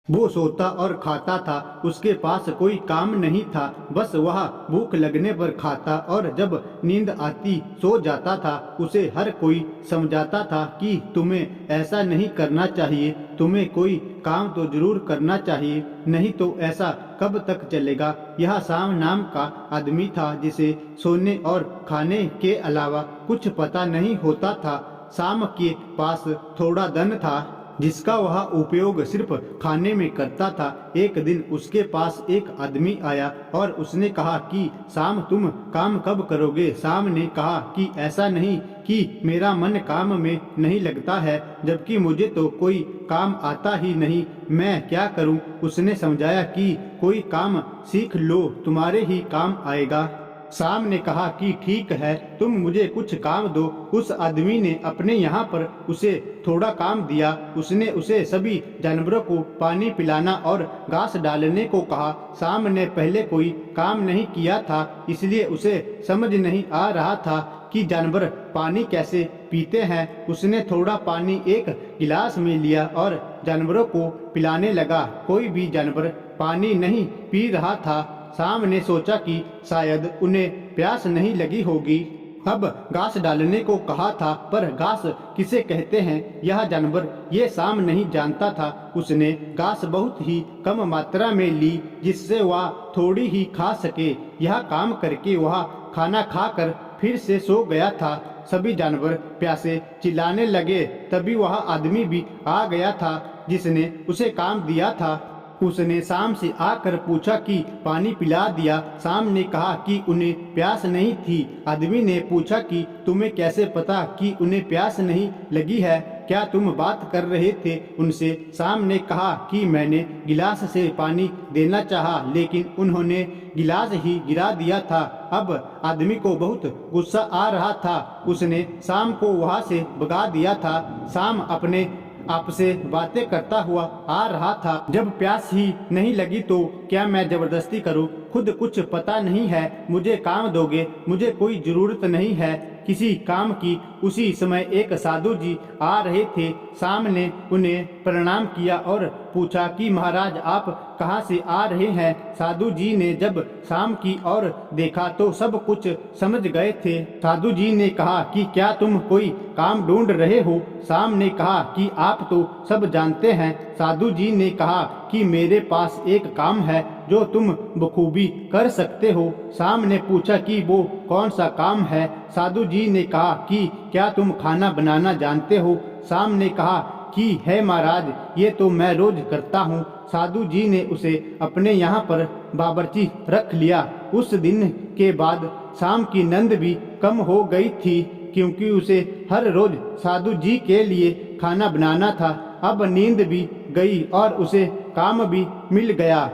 वो सोता और खाता था, उसके पास कोई काम नहीं था, बस वह भूख लगने पर खाता और जब नींद आती सो जाता था। उसे हर कोई समझाता था कि तुम्हें ऐसा नहीं करना चाहिए, तुम्हें कोई काम तो जरूर करना चाहिए, नहीं तो ऐसा कब तक चलेगा। यह साम नाम का आदमी था जिसे सोने और खाने के अलावा कुछ पता नहीं होता था। साम के पास थोड़ा धन था जिसका वह उपयोग सिर्फ खाने में करता था। एक दिन उसके पास एक आदमी आया और उसने कहा कि शाम तुम काम कब करोगे। शाम ने कहा कि ऐसा नहीं कि मेरा मन काम में नहीं लगता है, जबकि मुझे तो कोई काम आता ही नहीं, मैं क्या करूं। उसने समझाया कि कोई काम सीख लो, तुम्हारे ही काम आएगा। शाम ने कहा कि ठीक है, तुम मुझे कुछ काम दो। उस आदमी ने अपने यहाँ पर उसे थोड़ा काम दिया। उसने उसे सभी जानवरों को पानी पिलाना और घास डालने को कहा। शाम ने पहले कोई काम नहीं किया था, इसलिए उसे समझ नहीं आ रहा था कि जानवर पानी कैसे पीते हैं। उसने थोड़ा पानी एक गिलास में लिया और जानवरों को पिलाने लगा। कोई भी जानवर पानी नहीं पी रहा था। शाम ने सोचा कि शायद उन्हें प्यास नहीं लगी होगी। अब घास डालने को कहा था, पर घास किसे कहते हैं यह जानवर ये शाम नहीं जानता था। उसने घास बहुत ही कम मात्रा में ली, जिससे वह थोड़ी ही खा सके। यह काम करके वह खाना खाकर फिर से सो गया था। सभी जानवर प्यासे चिल्लाने लगे। तभी वह आदमी भी आ गया था जिसने उसे काम दिया था। उसने शाम से आकर पूछा कि पानी पिला दिया। शाम ने कहा कि उन्हें प्यास नहीं थी। आदमी ने पूछा कि तुम्हें कैसे पता कि उन्हें प्यास नहीं लगी है, क्या तुम बात कर रहे थे उनसे। शाम ने कहा कि मैंने गिलास से पानी देना चाहा, लेकिन उन्होंने गिलास ही गिरा दिया था। अब आदमी को बहुत गुस्सा आ रहा था। उसने शाम को वहां से भगा दिया था। शाम अपने आपसे बातें करता हुआ आ रहा था। जब प्यास ही नहीं लगी तो क्या मैं जबरदस्ती करूं। खुद कुछ पता नहीं है, मुझे काम दोगे, मुझे कोई जरूरत नहीं है किसी काम की। उसी समय एक साधु जी आ रहे थे। शाम ने उन्हें प्रणाम किया और पूछा कि महाराज आप कहाँ से आ रहे हैं। साधु जी ने जब शाम की ओर देखा तो सब कुछ समझ गए थे। साधु जी ने कहा कि क्या तुम कोई काम ढूंढ रहे हो। शाम ने कहा कि आप तो सब जानते हैं। साधु जी ने कहा कि मेरे पास एक काम है जो तुम बखूबी कर सकते हो। शाम ने पूछा कि वो कौन सा काम है। साधु जी ने कहा कि क्या तुम खाना बनाना जानते हो। शाम ने कहा कि है महाराज, ये तो मैं रोज करता हूँ। साधु जी ने उसे अपने यहाँ पर बावर्ची रख लिया। उस दिन के बाद शाम की नींद भी कम हो गई थी, क्योंकि उसे हर रोज साधु जी के लिए खाना बनाना था। अब नींद भी गई और उसे काम भी मिल गया।